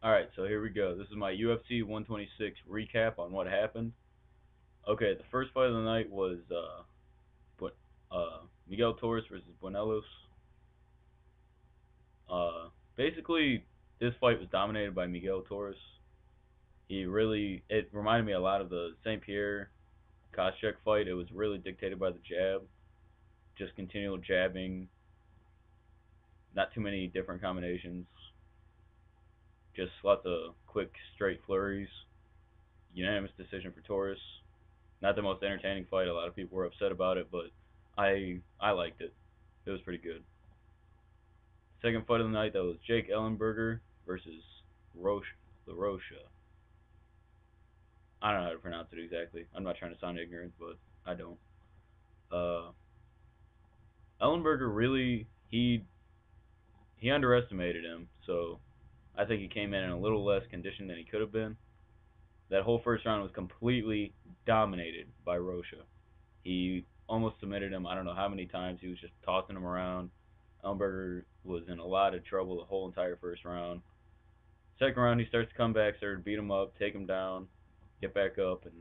Alright, so here we go. This is my UFC 126 recap on what happened. Okay, the first fight of the night was Miguel Torres versus Buenelos. Uh, Basically, this fight was dominated by Miguel Torres. It reminded me a lot of the St. Pierre Koscheck fight. It was really dictated by the jab, just continual jabbing, not too many different combinations, just lots of quick, straight flurries. Unanimous decision for Torres. Not the most entertaining fight. A lot of people were upset about it, but I liked it. It was pretty good. Second fight of the night, that was Jake Ellenberger versus Roche LaRocha. I don't know how to pronounce it exactly. I'm not trying to sound ignorant, but I don't. Uh, Ellenberger really he underestimated him, so I think he came in a little less conditioned than he could have been. That whole first round was completely dominated by Rocha. He almost submitted him. I don't know how many times. He was just tossing him around. Ellenberger was in a lot of trouble the whole entire first round. Second round, he starts to come back, started to beat him up, take him down, get back up, and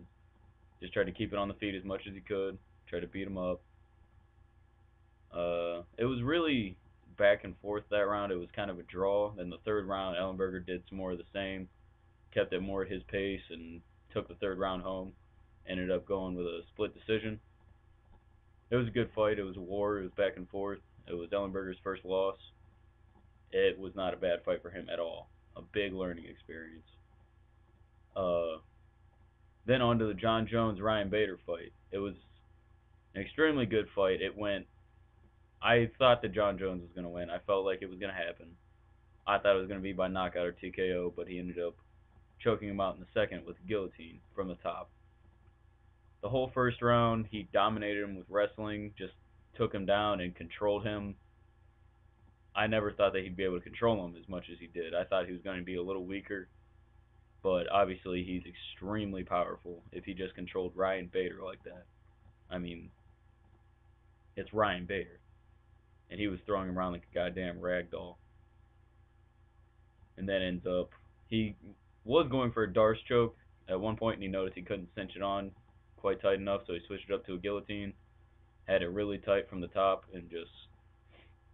just tried to keep it on the feet as much as he could. Tried to beat him up. It was really back and forth that round. It was kind of a draw. Then the third round, Ellenberger did some more of the same, kept it more at his pace, and took the third round home. Ended up going with a split decision. It was a good fight. It was a war. It was back and forth. It was Ellenberger's first loss. It was not a bad fight for him at all. A big learning experience. Uh, then on to the John Jones Ryan Bader fight. It was an extremely good fight. It went. I thought that John Jones was going to win. I felt like it was going to happen. I thought it was going to be by knockout or TKO, but he ended up choking him out in the second with guillotine from the top. The whole first round, he dominated him with wrestling, just took him down and controlled him. I never thought that he'd be able to control him as much as he did. I thought he was going to be a little weaker, but obviously he's extremely powerful if he just controlled Ryan Bader like that. I mean, it's Ryan Bader, and he was throwing him around like a goddamn rag doll, and then ends up he was going for a Darce choke at one point, and he noticed he couldn't cinch it on quite tight enough, so he switched it up to a guillotine, had it really tight from the top, and just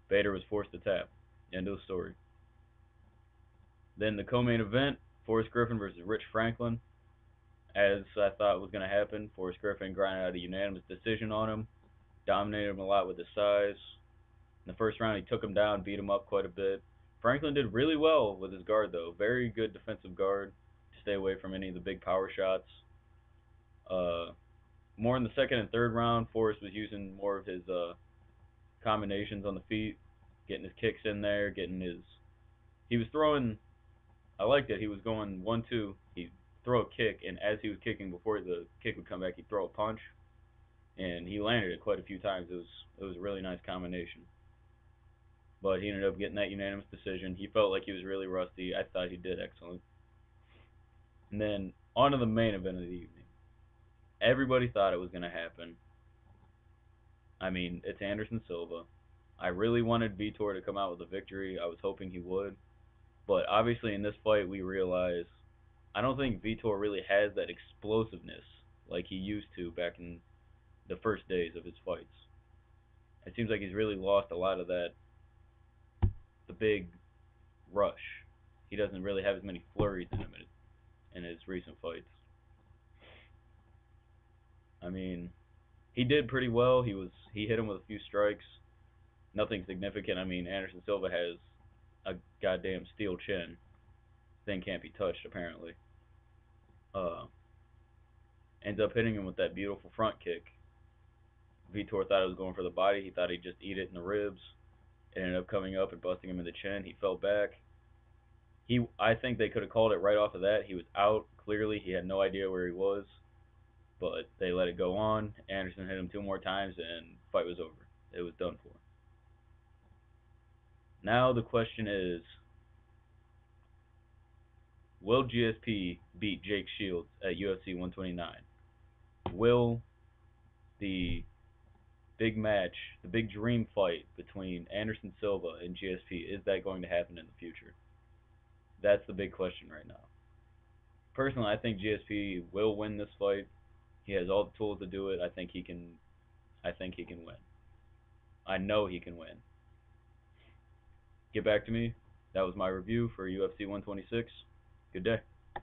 Bader was forced to tap. End of the story. Then the co-main event, Forrest Griffin versus Rich Franklin. As I thought was going to happen, Forrest Griffin grinded out a unanimous decision on him, dominated him a lot with his size. In the first round, he took him down, beat him up quite a bit. Franklin did really well with his guard, though. Very good defensive guard to stay away from any of the big power shots. Uh, More in the second and third round, Forrest was using more of his combinations on the feet, getting his kicks in there, getting his. He was throwing. I liked it. He was going 1-2. He'd throw a kick, and as he was kicking, before the kick would come back, he'd throw a punch, and he landed it quite a few times. It was a really nice combination. But he ended up getting that unanimous decision. He felt like he was really rusty. I thought he did excellent. And then on to the main event of the evening. Everybody thought it was going to happen. I mean, it's Anderson Silva. I really wanted Vitor to come out with a victory. I was hoping he would. But obviously, in this fight, we realize I don't think Vitor really has that explosiveness like he used to back in the first days of his fights. It seems like he's really lost a lot of that, the big rush. He doesn't really have as many flurries in his recent fights. I mean, he did pretty well. He hit him with a few strikes, nothing significant. I mean, Anderson Silva has a goddamn steel chin. Thing can't be touched apparently. Uh, Ends up hitting him with that beautiful front kick. Vitor thought it was going for the body. He thought he'd just eat it in the ribs. It ended up coming up and busting him in the chin. He fell back. I think they could have called it right off of that. He was out clearly. He had no idea where he was, but they let it go on. Anderson hit him two more times, and fight was over. It was done for. Now the question is, will GSP beat Jake Shields at UFC 129? Will the big match, the big dream fight between Anderson Silva and GSP, is that going to happen in the future? That's the big question right now. Personally, I think GSP will win this fight. He has all the tools to do it. I think he can. I think he can win. I know he can win. Get back to me. That was my review for UFC 126. Good day.